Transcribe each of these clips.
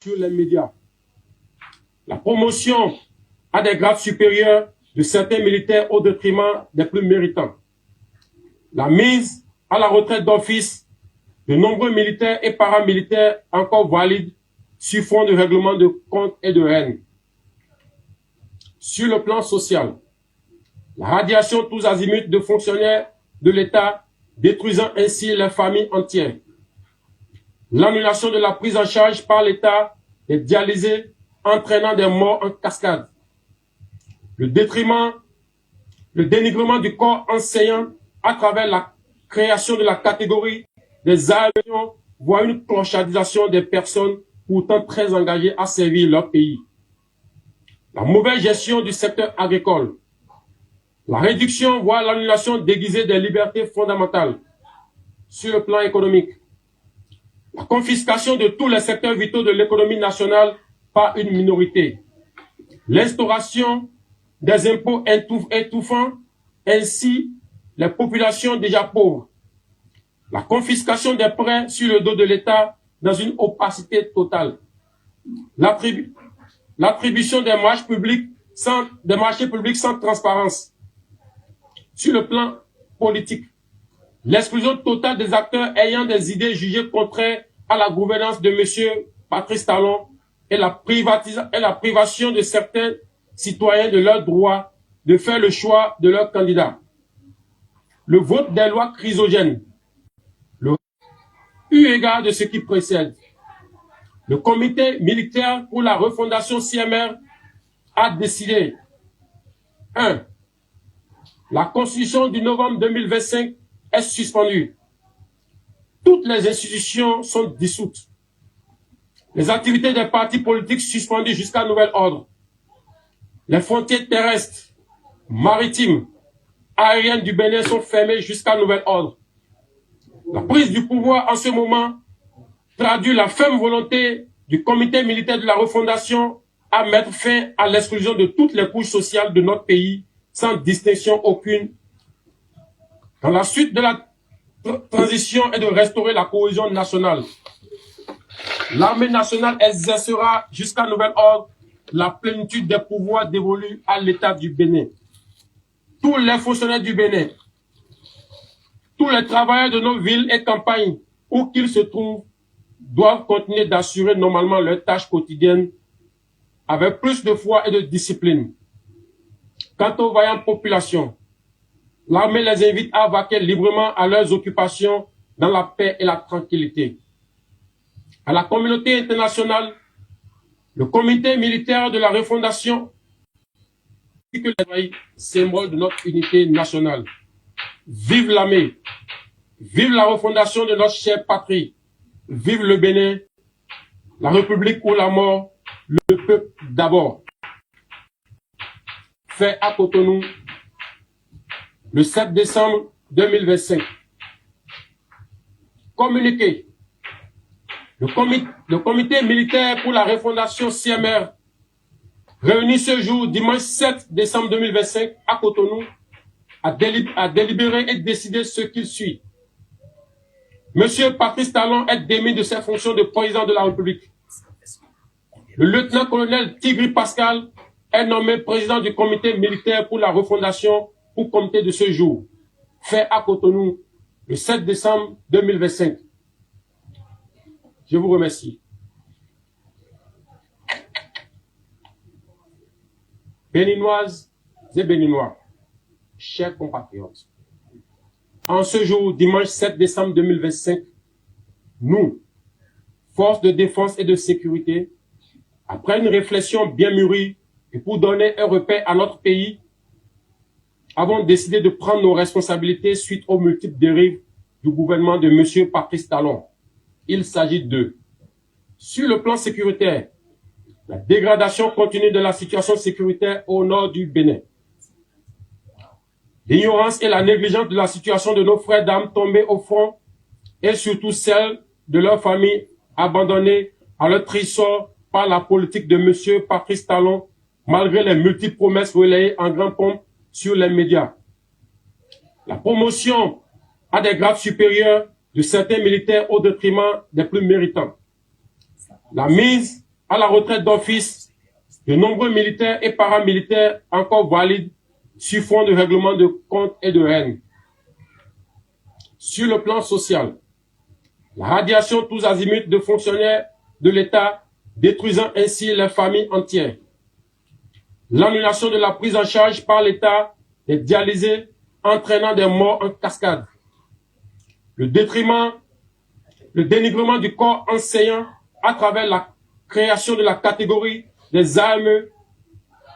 sur les médias. La promotion à des grades supérieurs de certains militaires au détriment des plus méritants. La mise à la retraite d'office de nombreux militaires et paramilitaires encore valides sur fond de règlement de comptes et de haine. Sur le plan social, la radiation tous azimuts de fonctionnaires de l'État, détruisant ainsi les familles entières. L'annulation de la prise en charge par l'État des dialysés, entraînant des morts en cascade. Le dénigrement du corps enseignant à travers la création de la catégorie des avions, voire une clochardisation des personnes pourtant très engagées à servir leur pays. La mauvaise gestion du secteur agricole. La réduction, voire l'annulation déguisée des libertés fondamentales sur le plan économique. La confiscation de tous les secteurs vitaux de l'économie nationale par une minorité. L'instauration des impôts étouffant ainsi les populations déjà pauvres. La confiscation des prêts sur le dos de l'État dans une opacité totale. L'attribution des marchés publics sans transparence. Sur le plan politique, l'exclusion totale des acteurs ayant des idées jugées contraires à la gouvernance de M. Patrice Talon et la privation de certains citoyens de leur droit de faire le choix de leur candidat. Le vote des lois chrysogènes. Eu égard de ce qui précède, le comité militaire pour la refondation CMR a décidé 1. La constitution du novembre 2025 est suspendue. Toutes les institutions sont dissoutes. Les activités des partis politiques suspendues jusqu'à nouvel ordre. Les frontières terrestres, maritimes, aériennes du Bénin sont fermées jusqu'à nouvel ordre. La prise du pouvoir en ce moment traduit la ferme volonté du comité militaire de la refondation à mettre fin à l'exclusion de toutes les couches sociales de notre pays sans distinction aucune. Dans la suite de la transition est de restaurer la cohésion nationale. L'armée nationale exercera jusqu'à nouvel ordre la plénitude des pouvoirs dévolus à l'État du Bénin. Tous les fonctionnaires du Bénin, tous les travailleurs de nos villes et campagnes, où qu'ils se trouvent, doivent continuer d'assurer normalement leurs tâches quotidiennes avec plus de foi et de discipline. Quant aux vaillantes populations, l'armée les invite à vaquer librement à leurs occupations dans la paix et la tranquillité. À la communauté internationale, le comité militaire de la refondation est le symbole de notre unité nationale. Vive l'armée, vive la refondation de notre chère patrie, vive le Bénin, la République ou la mort, le peuple d'abord. Fait à Cotonou, le 7 décembre 2025. Communiqué. Le comité militaire pour la refondation CMR, réuni ce jour, dimanche 7 décembre 2025, à Cotonou, a délibéré et décidé ce qu'il suit. Monsieur Patrice Talon est démis de ses fonctions de président de la République. Le lieutenant-colonel Tigri Pascal est nommé président du comité militaire pour la refondation pour comité de ce jour, fait à Cotonou, le 7 décembre 2025. Je vous remercie. Béninoises et Béninois, chers compatriotes, en ce jour, dimanche 7 décembre 2025, nous, forces de défense et de sécurité, après une réflexion bien mûrie et pour donner un repère à notre pays, avons décidé de prendre nos responsabilités suite aux multiples dérives du gouvernement de M. Patrice Talon. Il s'agit de, sur le plan sécuritaire, la dégradation continue de la situation sécuritaire au nord du Bénin. L'ignorance et la négligence de la situation de nos frères d'armes tombés au front et surtout celle de leurs familles abandonnées à leur triste sort par la politique de M. Patrice Talon, malgré les multiples promesses relayées en grande pompe sur les médias. La promotion à des grades supérieurs de certains militaires au détriment des plus méritants. La mise à la retraite d'office de nombreux militaires et paramilitaires encore valides sur fond de règlement de comptes et de règnes. Sur le plan social, la radiation tous azimuts de fonctionnaires de l'État, détruisant ainsi les familles entières. L'annulation de la prise en charge par l'État des dialysés, entraînant des morts en cascade. Le dénigrement du corps enseignant à travers la création de la catégorie des AME,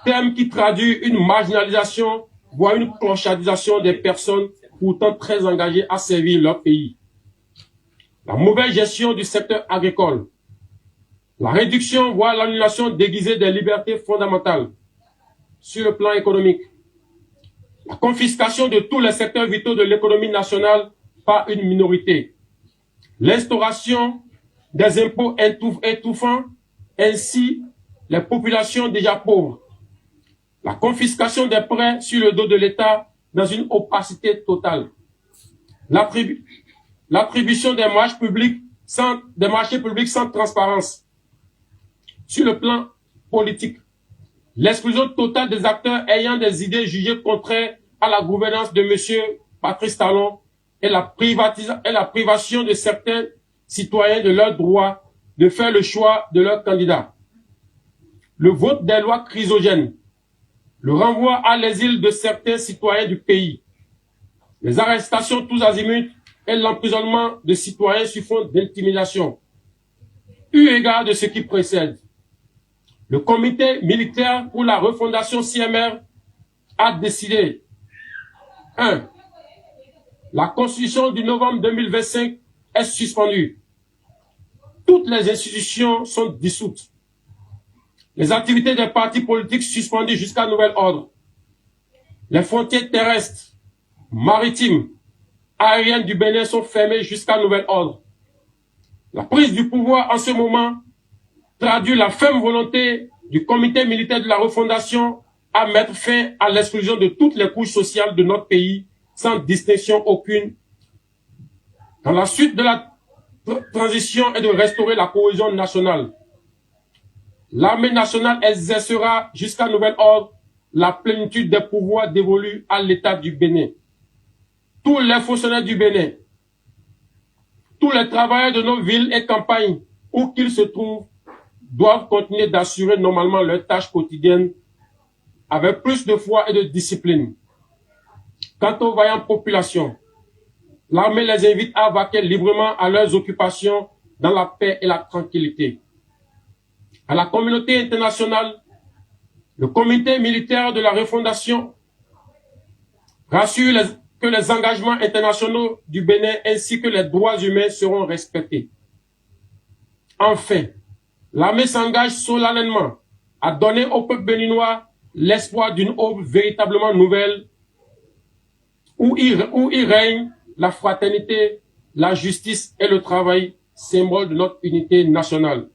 terme qui traduit une marginalisation, voire une clochardisation des personnes pourtant très engagées à servir leur pays. La mauvaise gestion du secteur agricole. La réduction, voire l'annulation déguisée des libertés fondamentales. Sur le plan économique, la confiscation de tous les secteurs vitaux de l'économie nationale par une minorité. L'instauration des impôts étouffant ainsi les populations déjà pauvres. La confiscation des prêts sur le dos de l'État dans une opacité totale. L'attribution des marchés publics sans transparence. Sur le plan politique, l'exclusion totale des acteurs ayant des idées jugées contraires à la gouvernance de M. Patrice Talon et la privation de certains citoyens de leur droit de faire le choix de leur candidat. Le vote des lois chrysogènes, le renvoi à l'exil de certains citoyens du pays, les arrestations tous azimuts et l'emprisonnement de citoyens sur fond d'intimidation. Eu égard de ce qui précède, le comité militaire pour la refondation CMR a décidé 1. La constitution du novembre 2025 est suspendue. Toutes les institutions sont dissoutes. Les activités des partis politiques suspendues jusqu'à nouvel ordre. Les frontières terrestres, maritimes, aériennes du Bénin sont fermées jusqu'à nouvel ordre. La prise du pouvoir en ce moment traduit la ferme volonté du comité militaire de la refondation à mettre fin à l'exclusion de toutes les couches sociales de notre pays sans distinction aucune. Dans la suite de la transition et de restaurer la cohésion nationale. L'armée nationale exercera jusqu'à nouvel ordre la plénitude des pouvoirs dévolus à l'État du Bénin. Tous les fonctionnaires du Bénin, tous les travailleurs de nos villes et campagnes, où qu'ils se trouvent, doivent continuer d'assurer normalement leurs tâches quotidiennes avec plus de foi et de discipline. Quant aux vaillantes populations, l'armée les invite à vaquer librement à leurs occupations dans la paix et la tranquillité. À la communauté internationale, le comité militaire de la refondation rassure que les engagements internationaux du Bénin ainsi que les droits humains seront respectés. Enfin, l'armée s'engage solennellement à donner au peuple béninois l'espoir d'une aube véritablement nouvelle où il règne la fraternité, la justice et le travail, symbole de notre unité nationale.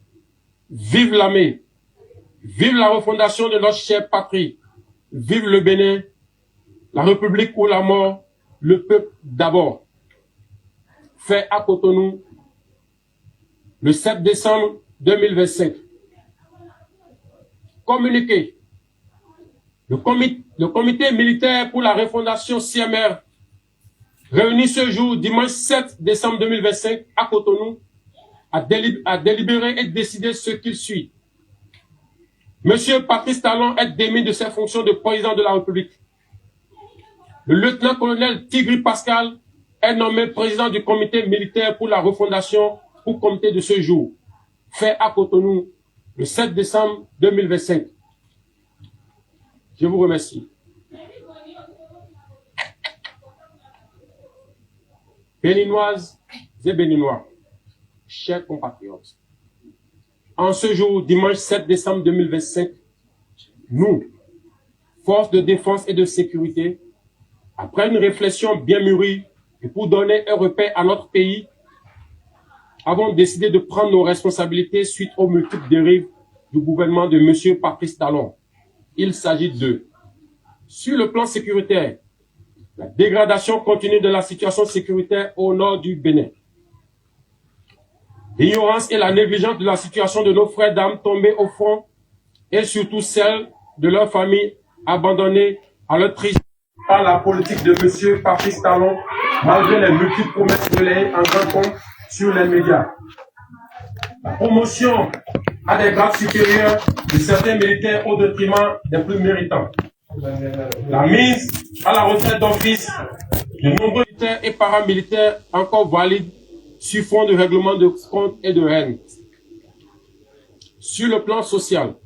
Vive l'armée, vive la refondation de notre chère patrie, vive le Bénin, la République ou la mort, le peuple d'abord. Fait à Cotonou, le 7 décembre 2025. Communiqué. Le comité militaire pour la refondation CMR, réuni ce jour, dimanche 7 décembre 2025, à Cotonou, a délibéré et décidé ce qu'il suit. Monsieur Patrice Talon est démis de ses fonctions de président de la République. Le lieutenant-colonel Tigri Pascal est nommé président du comité militaire pour la refondation pour comité de ce jour, fait à Cotonou, le 7 décembre 2025. Je vous remercie. Béninoises et Béninois, chers compatriotes, en ce jour, dimanche 7 décembre 2025, nous, forces de défense et de sécurité, après une réflexion bien mûrie et pour donner un repère à notre pays, avons décidé de prendre nos responsabilités suite aux multiples dérives du gouvernement de M. Patrice Talon. Il s'agit de, sur le plan sécuritaire, la dégradation continue de la situation sécuritaire au nord du Bénin. l'ignorance et la négligence de la situation de nos frères d'armes tombés au front et surtout celle de leurs familles abandonnées à leur triste par la politique de M. Patrice Talon, malgré les multiples promesses relayées en grand compte sur les médias. La promotion à des grades supérieurs de certains militaires au détriment des plus méritants. La mise à la retraite d'office de nombreux militaires et paramilitaires encore valides sur fond de règlement de compte et de haine. Sur le plan social,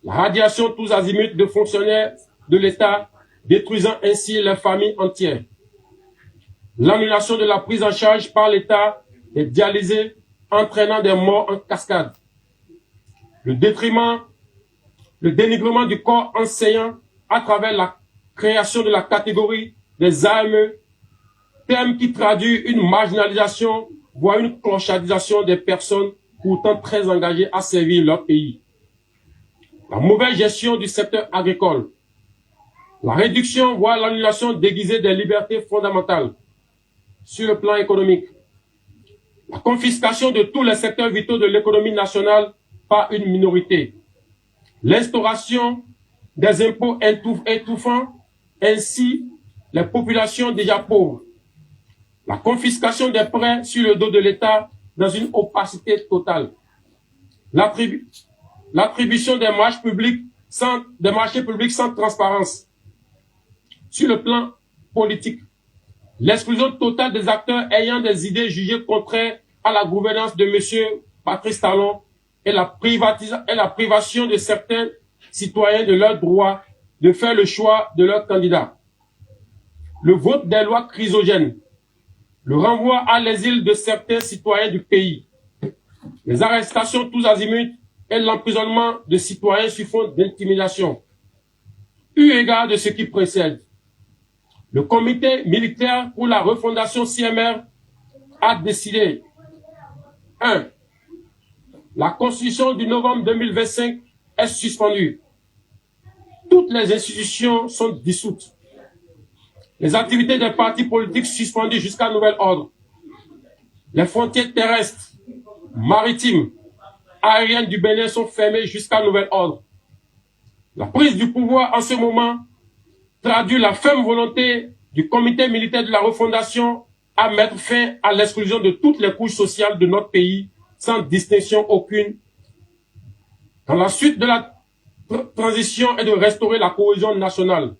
la radiation tous azimuts de fonctionnaires de l'État, détruisant ainsi les familles entières. L'annulation de la prise en charge par l'État des dialysés, entraînant des morts en cascade. Le dénigrement du corps enseignant à travers la création de la catégorie des AME, terme qui traduit une marginalisation, voire une clochardisation des personnes pourtant très engagées à servir leur pays. La mauvaise gestion du secteur agricole. La réduction, voire l'annulation déguisée des libertés fondamentales sur le plan économique. La confiscation de tous les secteurs vitaux de l'économie nationale par une minorité. L'instauration des impôts étouffant ainsi les populations déjà pauvres. La confiscation des prêts sur le dos de l'État dans une opacité totale. L'attribution des marchés publics sans transparence. Sur le plan politique, l'exclusion totale des acteurs ayant des idées jugées contraires à la gouvernance de M. Patrice Talon et la privation de certains citoyens de leur droit de faire le choix de leur candidat. Le vote des lois chrysogènes, le renvoi à l'exil de certains citoyens du pays, les arrestations tous azimuts et l'emprisonnement de citoyens sur fond d'intimidation. Eu égard de ce qui précède, le comité militaire pour la refondation CMR a décidé 1. La constitution du novembre 2025 est suspendue. Toutes les institutions sont dissoutes. Les activités des partis politiques suspendues jusqu'à nouvel ordre. Les frontières terrestres, maritimes, aériennes du Bénin sont fermées jusqu'à nouvel ordre. La prise du pouvoir en ce moment traduit la ferme volonté du comité militaire de la refondation à mettre fin à l'exclusion de toutes les couches sociales de notre pays, sans distinction aucune. Dans la suite de la transition est de restaurer la cohésion nationale.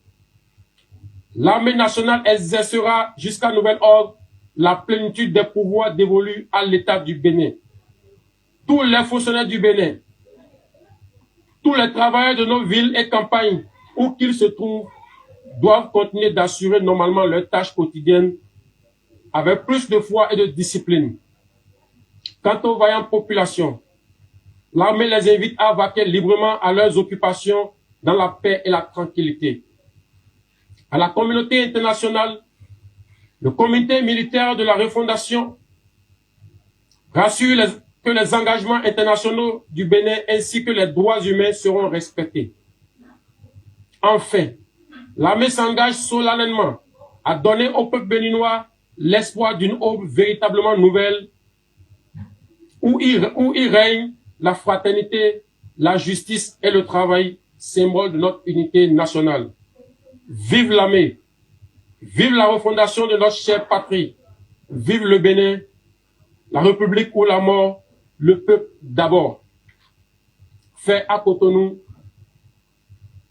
L'armée nationale exercera jusqu'à nouvel ordre la plénitude des pouvoirs dévolus à l'État du Bénin. Tous les fonctionnaires du Bénin, tous les travailleurs de nos villes et campagnes, où qu'ils se trouvent, doivent continuer d'assurer normalement leurs tâches quotidiennes avec plus de foi et de discipline. Quant aux vaillantes populations, l'armée les invite à vaquer librement à leurs occupations dans la paix et la tranquillité. À la communauté internationale, le comité militaire de la refondation rassure que les engagements internationaux du Bénin ainsi que les droits humains seront respectés. Enfin, l'armée s'engage solennellement à donner au peuple béninois l'espoir d'une aube véritablement nouvelle où il règne la fraternité, la justice et le travail, symbole de notre unité nationale. Vive l'armée, vive la refondation de notre chère patrie, vive le Bénin, la République ou la mort, le peuple d'abord. Fait à Cotonou,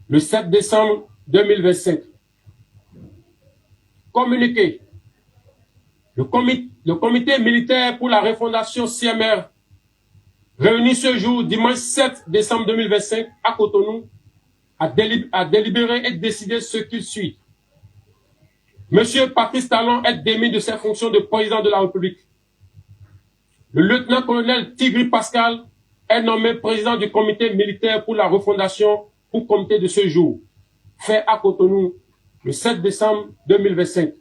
le 7 décembre 2025. Communiqué. Le comité militaire pour la refondation CMR, réuni ce jour, dimanche 7 décembre 2025, à Cotonou, a délibéré et décidé ce qui suit. Monsieur Patrice Talon est démis de ses fonctions de président de la République. Le lieutenant-colonel Tigri Pascal est nommé président du comité militaire pour la refondation pour comité de ce jour, fait à Cotonou le 7 décembre 2025.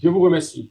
Je vous remercie.